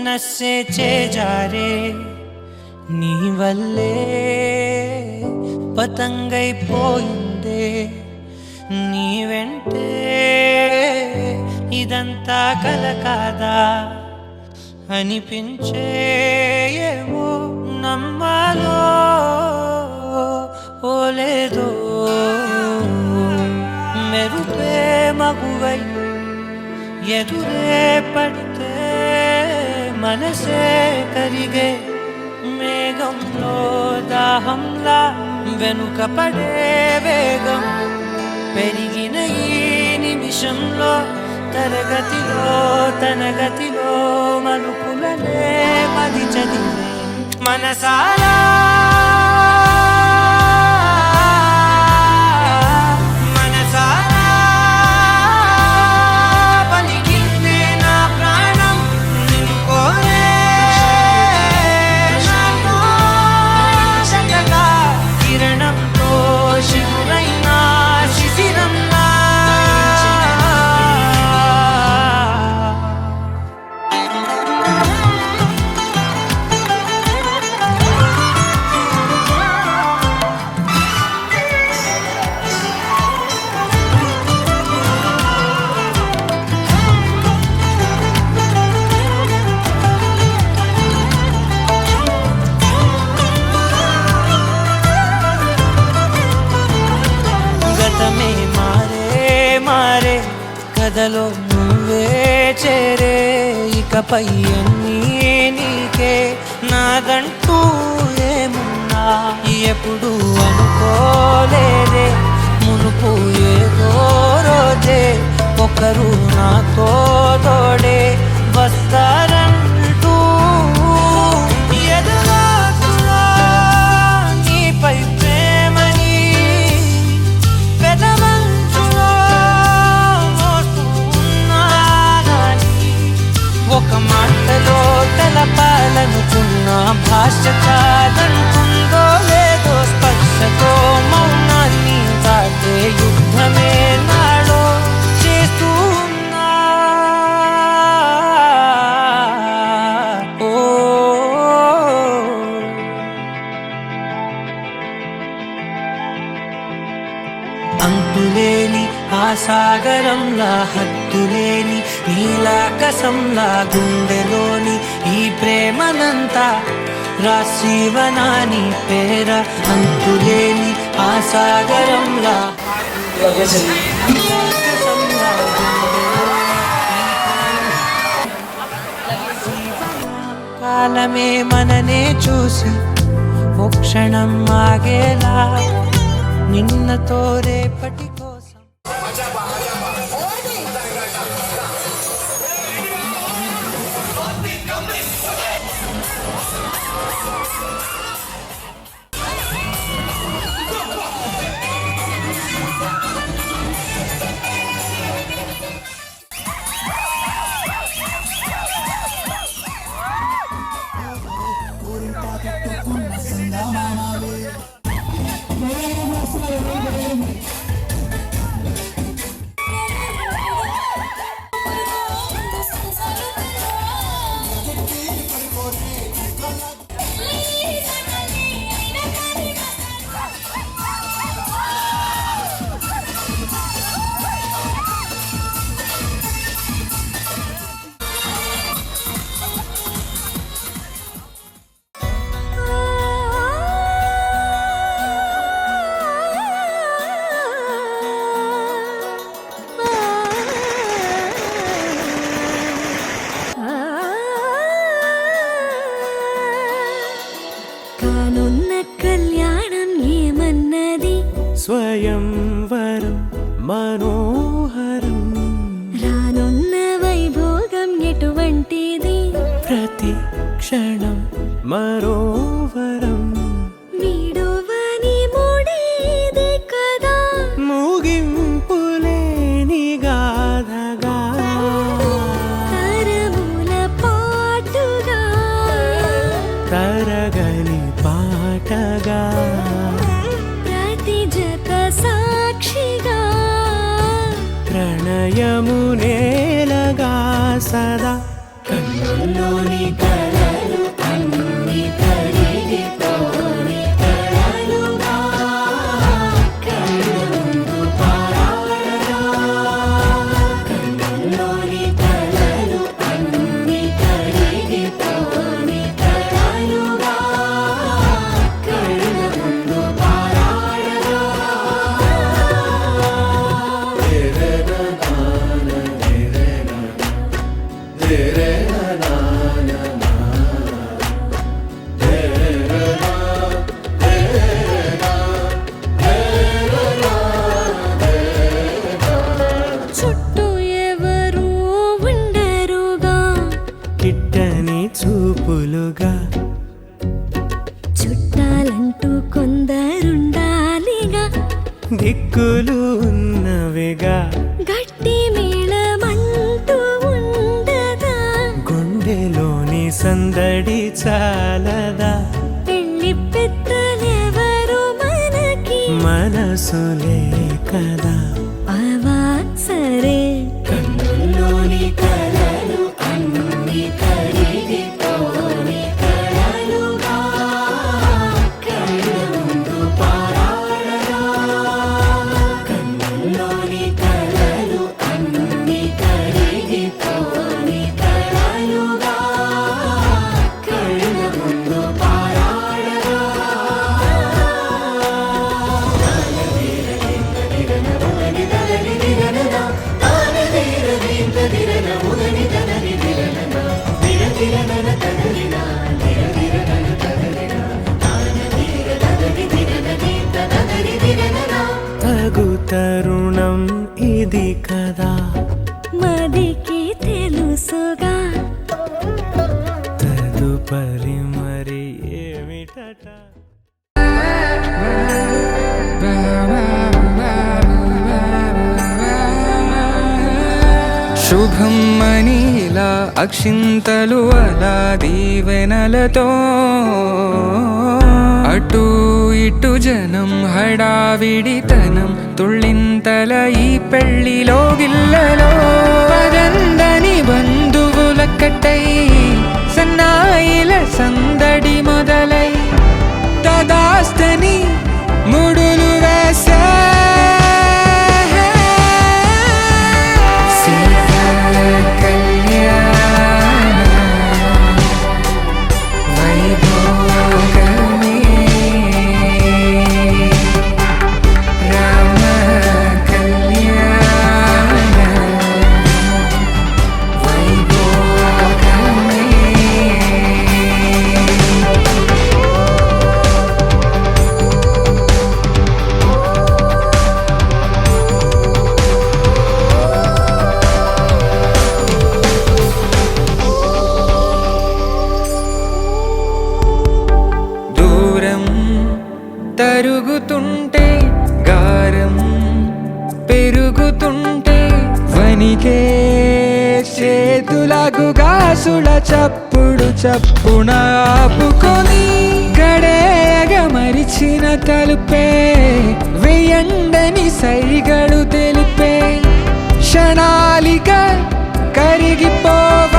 మనస్సే చేజారే నీ వల్లే పతంగైపోయిందే నీ వెంటే ఇదంతా కల కాదా అనిపించే ఏమో నమ్మాలో ఓలేదో మెరుపే మగువై ఎదురే పడితే మనసే కరిగే మేఘంలో దాహంలా వెనుక పడే వేగం పెరిగిన ఈ నిమిషంలో తరగతిలో తన గతిలో మలుపులనే మది చదివే మనసారా మారే కథలో నువ్వే చేరే ఇకపై అన్నీ నీకే నాదంటూ ఏమున్నా ఎప్పుడు అనుకోలేదే మునుపు ఏదో రోజే ఒకరు నాతో తోడే వస్తారంటూ ఎదురాకులా నీపై ప్రేమని ఒక మాటలో తెలపాలనుకున్న భాష కాదంటుందో లేదో స్పర్శతో మౌనాన్ని దాటే యుద్ధమే నాడో చేస్తూ ఉన్నా అంతులేని ఆ సాగరంలా హద్దులేని నీలాకసంలా గుండెలోని ఈ ప్రేమనంతా రాశివనాని పేర అంతులేని ఆ సాగరంలా కాలమే మననే చూసి ఓ క్షణం ఆగేలా నిన్నతో రేపటి కోసం స్వయంవరం మనోహరం రానున్న వైభోగం ఎటువంటిది ప్రతి క్షణం మరోవరం వీడువని ముడిది కదా ముగింపులేని గాథగా తరముల పాటుగా తరగని పాటగా సాక్షిగా ప్రణయము నేలగా సదా కన్నుల్లోని చూపులుగా చుట్టాలంటూ కొందరుండాలిగా దిక్కులు ఉన్నవిగా గట్టి మేళమంటూ ఉండదా గుండెలోని సందడి చాలదా పెళ్లి పెద్దలెవరు మనకి మనసులే కదా అవా సరే కన్నుల్లోని కలలు అన్ని కరిగిపోని కలలుగా కళ్ళ ముందు పారాడగా కన్నుల్లోని కలలు అన్ని కరిగిపోని కలలుగా కళ్ళ ముందు పారాడగా తగు తరుణం ఇది కదా మదికి తెలుసుగా తదుపరి మరి ఏమిటట శుభం మనీలా అక్షింతలు అలా దీవెనలతో అటు ఇటు జనం హడావిడితనం తుళ్ళింతల ఈ పెళ్లిలో గిల్లలో పదందని బంధువుల కట్టై సన్నాయిల సందడి మొదలై తదాస్తని ముడులు వేసే తరుగుతుంటే గారం పెరుగుతుంటే వనికే చేతులకు గాసుల చప్పుడు చప్పున ఆపుకొని గడేగ మరిచిన తలుపే వెయ్యండని సైగడు తెలిపే క్షణాలిక కరిగిపోవ